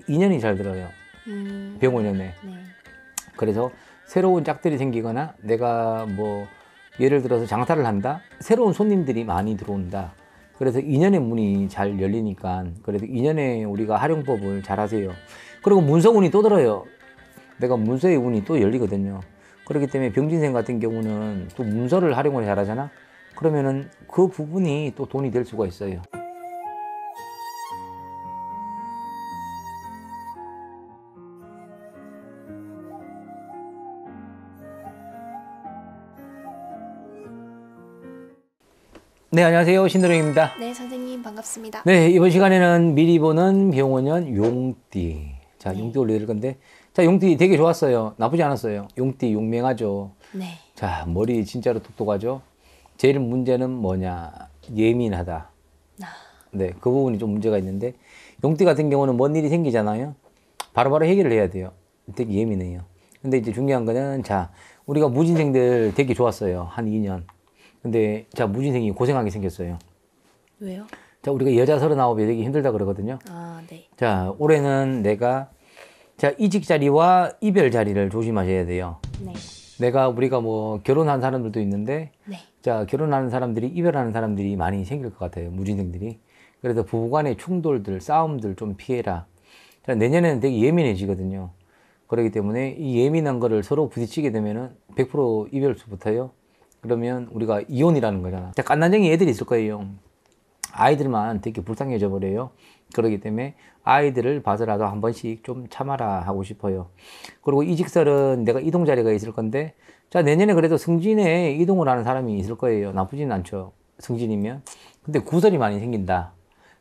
인연이 잘 들어요. 병원연애. 네. 그래서 새로운 짝들이 생기거나 내가 뭐 예를 들어서 장사를 한다. 새로운 손님들이 많이 들어온다. 그래서 인연의 문이 잘 열리니까 그래도 인연의 우리가 활용법을 잘 하세요. 그리고 문서운이 또 들어요. 내가 문서의 운이 또 열리거든요. 그렇기 때문에 병진생 같은 경우는 또 문서를 활용을 잘 하잖아. 그러면은 그 부분이 또 돈이 될 수가 있어요. 네, 안녕하세요. 신도령입니다. 네, 선생님 반갑습니다. 네, 이번 시간에는 미리 보는 병원연 용띠. 자, 네. 용띠 올려드릴 건데. 자, 용띠 되게 좋았어요. 나쁘지 않았어요. 용띠 용맹하죠. 네. 자, 머리 진짜로 똑똑하죠. 제일 문제는 뭐냐? 예민하다. 네, 그 부분이 좀 문제가 있는데, 용띠 같은 경우는 뭔 일이 생기잖아요. 바로바로 해결을 해야 돼요. 되게 예민해요. 근데 이제 중요한 거는, 자, 우리가 무진생들 되게 좋았어요. 한 2년. 근데, 자, 무진생이 고생하게 생겼어요. 왜요? 자, 우리가 여자 39이 되게 힘들다 그러거든요. 아, 네. 자, 올해는 내가, 자, 이직 자리와 이별 자리를 조심하셔야 돼요. 네. 우리가 뭐 결혼한 사람들도 있는데, 네. 자, 결혼하는 사람들이 이별하는 사람들이 많이 생길 것 같아요. 무진생들이. 그래서 부부간의 충돌들, 싸움들 좀 피해라. 자, 내년에는 되게 예민해지거든요. 그렇기 때문에 이 예민한 거를 서로 부딪히게 되면은 100% 이별수 붙어요. 그러면 우리가 이혼이라는 거잖아. 자, 깐난쟁이 애들이 있을 거예요. 아이들만 되게 불쌍해져 버려요. 그렇기 때문에 아이들을 봐서라도 한 번씩 좀 참아라 하고 싶어요. 그리고 이직설은 내가 이동 자리가 있을 건데, 자, 내년에 그래도 승진에 이동을 하는 사람이 있을 거예요. 나쁘진 않죠. 승진이면. 근데 구설이 많이 생긴다.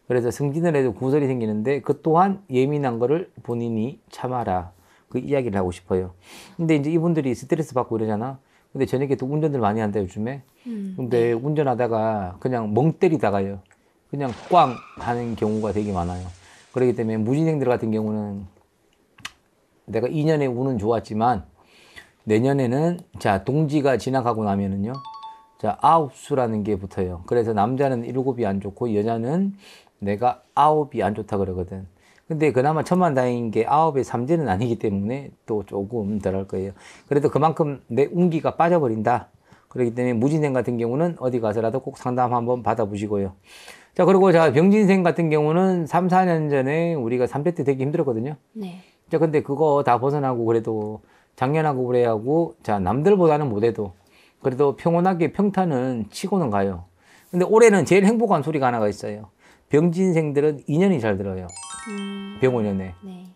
그래서 승진을 해도 구설이 생기는데, 그 또한 예민한 거를 본인이 참아라. 그 이야기를 하고 싶어요. 근데 이제 이분들이 스트레스 받고 이러잖아. 근데 저녁에 또 운전들 많이 한다, 요즘에. 근데 운전하다가 그냥 멍 때리다가요. 그냥 꽝 하는 경우가 되게 많아요. 그렇기 때문에 무진생들 같은 경우는 내가 2년에 운은 좋았지만 내년에는 자, 동지가 지나가고 나면은요. 자, 9수라는 게 붙어요. 그래서 남자는 7이 안 좋고 여자는 내가 9이 안 좋다 그러거든. 근데 그나마 천만다행인 게 9의 삼재는 아니기 때문에 또 조금 덜 할 거예요. 그래도 그만큼 내 운기가 빠져버린다. 그렇기 때문에 무진생 같은 경우는 어디 가서라도 꼭 상담 한번 받아보시고요. 자, 그리고 자, 병진생 같은 경우는 3, 4년 전에 우리가 3대 때 되게 힘들었거든요. 네. 자, 근데 그거 다 벗어나고 그래도 작년하고 그래하고 자, 남들보다는 못해도 그래도 평온하게 평탄은 치고는 가요. 근데 올해는 제일 행복한 소리가 하나가 있어요. 병진생들은 인연이 잘 들어요. 병원연애. 네.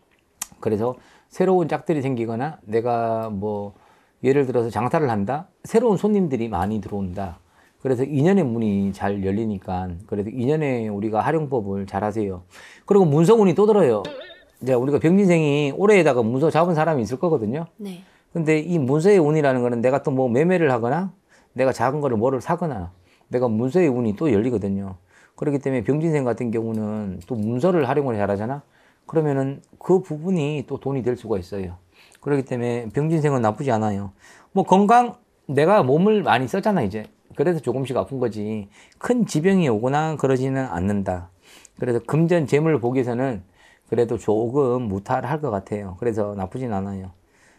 그래서 새로운 짝들이 생기거나 내가 뭐 예를 들어서 장사를 한다. 새로운 손님들이 많이 들어온다. 그래서 인연의 문이 잘 열리니까 그래도 인연의 우리가 활용법을 잘 하세요. 그리고 문서운이 또 들어요. 이제 우리가 병진생이 올해에다가 문서 잡은 사람이 있을 거거든요. 네. 근데 이 문서의 운이라는 거는 내가 또 뭐 매매를 하거나 내가 작은 거를 뭐를 사거나 내가 문서의 운이 또 열리거든요. 그렇기 때문에 병진생 같은 경우는 또 문서를 활용을 잘 하잖아. 그러면은 그 부분이 또 돈이 될 수가 있어요. 그렇기 때문에 병진생은 나쁘지 않아요. 뭐 건강, 내가 몸을 많이 썼잖아, 이제. 그래서 조금씩 아픈 거지. 큰 지병이 오거나 그러지는 않는다. 그래서 금전 재물 복에서는 그래도 조금 무탈할 것 같아요. 그래서 나쁘진 않아요.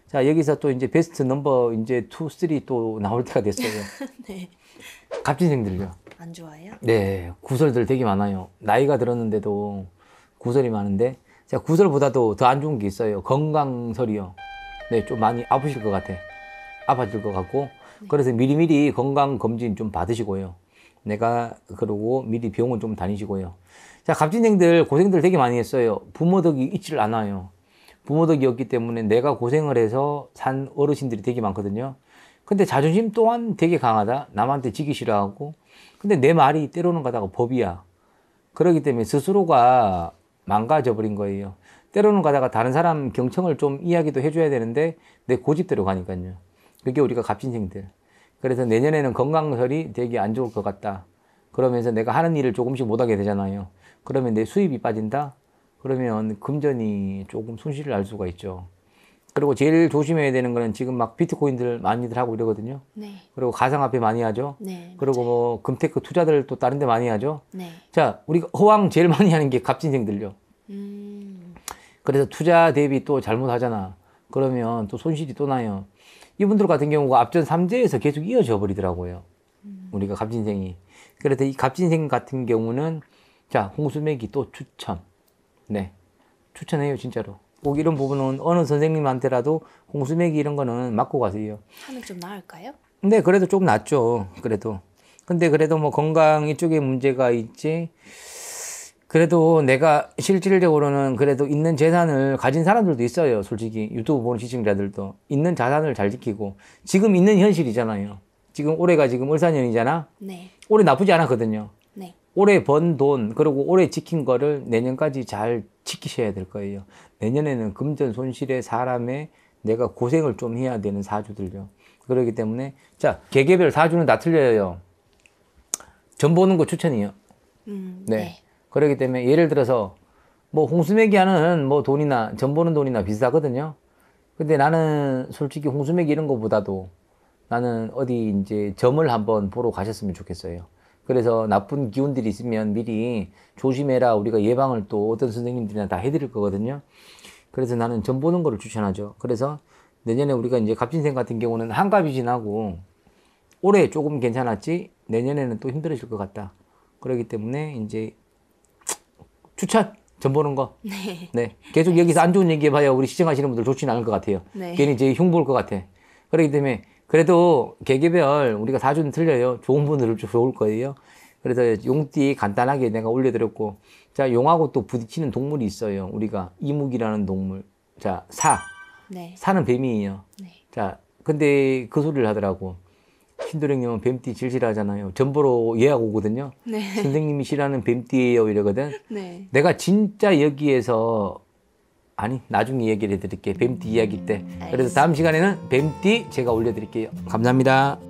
자, 여기서 또 이제 베스트 넘버 이제 2, 3 또 나올 때가 됐어요. 네. 갑진생들요. 안 좋아해요? 네, 구설들 되게 많아요. 나이가 들었는데도 구설이 많은데, 자, 구설보다도 더 안 좋은 게 있어요. 건강설이요. 네, 좀 많이 아프실 것 같아. 아파질 것 같고, 그래서 미리미리 건강검진 좀 받으시고요. 그러고 미리 병원 좀 다니시고요. 자, 갑진생들 고생들 되게 많이 했어요. 부모 덕이 있지를 않아요. 부모 덕이 없기 때문에 내가 고생을 해서 산 어르신들이 되게 많거든요. 근데 자존심 또한 되게 강하다. 남한테 지기 싫어하고. 근데 내 말이 때로는 가다가 법이야. 그렇기 때문에 스스로가 망가져 버린 거예요. 때로는 가다가 다른 사람 경청을 좀 이야기도 해줘야 되는데 내 고집대로 가니까요. 그게 우리가 갑진생들. 그래서 내년에는 건강설이 되게 안 좋을 것 같다. 그러면서 내가 하는 일을 조금씩 못하게 되잖아요. 그러면 내 수입이 빠진다? 그러면 금전이 조금 손실을 알 수가 있죠. 그리고 제일 조심해야 되는 거는 지금 막 비트코인들 많이들 하고 이러거든요. 네. 그리고 가상화폐 많이 하죠. 네. 그리고 뭐 금테크 투자들 또 다른 데 많이 하죠. 네. 자, 우리가 허황 제일 많이 하는 게 갑진생들요. 그래서 투자 대비 또 잘못하잖아. 그러면 또 손실이 또 나요. 이분들 같은 경우가 앞전 3재에서 계속 이어져 버리더라고요. 우리가 갑진생이. 그래서 이 갑진생 같은 경우는 자, 홍수매기 또 추천. 네. 추천해요, 진짜로. 꼭 이런 부분은 어느 선생님한테라도 홍수매기 이런 거는 맞고 가세요. 하면 좀 나을까요? 근데 그래도 좀 낫죠. 그래도. 근데 그래도 뭐 건강 이쪽에 문제가 있지. 그래도 내가 실질적으로는 그래도 있는 재산을 가진 사람들도 있어요. 솔직히 유튜브 보는 시청자들도 있는 자산을 잘 지키고 지금 있는 현실이잖아요. 지금 올해가 지금 을사년이잖아. 네. 올해 나쁘지 않았거든요. 네. 올해 번 돈 그리고 올해 지킨 거를 내년까지 잘 지키셔야 될 거예요. 내년에는 금전 손실에 사람의 내가 고생을 좀 해야 되는 사주들요. 그렇기 때문에 자, 개개별 사주는 다 틀려요. 전 보는 거 추천이요. 네. 그렇기 때문에 예를 들어서 뭐 홍수매기 하는 뭐 돈이나 전 보는 돈이나 비슷하거든요. 근데 나는 솔직히 홍수매기 이런 거보다도 나는 어디 이제 점을 한번 보러 가셨으면 좋겠어요. 그래서 나쁜 기운들이 있으면 미리 조심해라. 우리가 예방을 또 어떤 선생님들이나 다 해드릴 거거든요. 그래서 나는 점 보는 거를 추천하죠. 그래서 내년에 우리가 이제 갑진생 같은 경우는 한갑이 지나고 올해 조금 괜찮았지 내년에는 또 힘들어질 것 같다. 그렇기 때문에 이제 추천! 점 보는 거. 네. 네. 계속 여기서 안 좋은 얘기 해봐야 우리 시청하시는 분들 좋지는 않을 것 같아요. 네. 괜히 이제 흉볼 것 같아. 그렇기 때문에 그래도 개개별 우리가 사주는 틀려요. 좋은 분들은 좋을 거예요. 그래서 용띠 간단하게 내가 올려드렸고, 자, 용하고 또 부딪히는 동물이 있어요. 우리가 이묵이라는 동물. 자, 사. 네. 사는 뱀이에요. 네. 자, 근데 그 소리를 하더라고. 신도령님은 뱀띠 질질하잖아요. 전보러 예약 오거든요. 네. 선생님이 싫어하는 뱀띠예요 이러거든. 네. 내가 진짜 여기에서 아니 나중에 얘기를 해드릴게. 뱀띠 이야기 때. 그래서 다음 시간에는 뱀띠 제가 올려드릴게요. 감사합니다.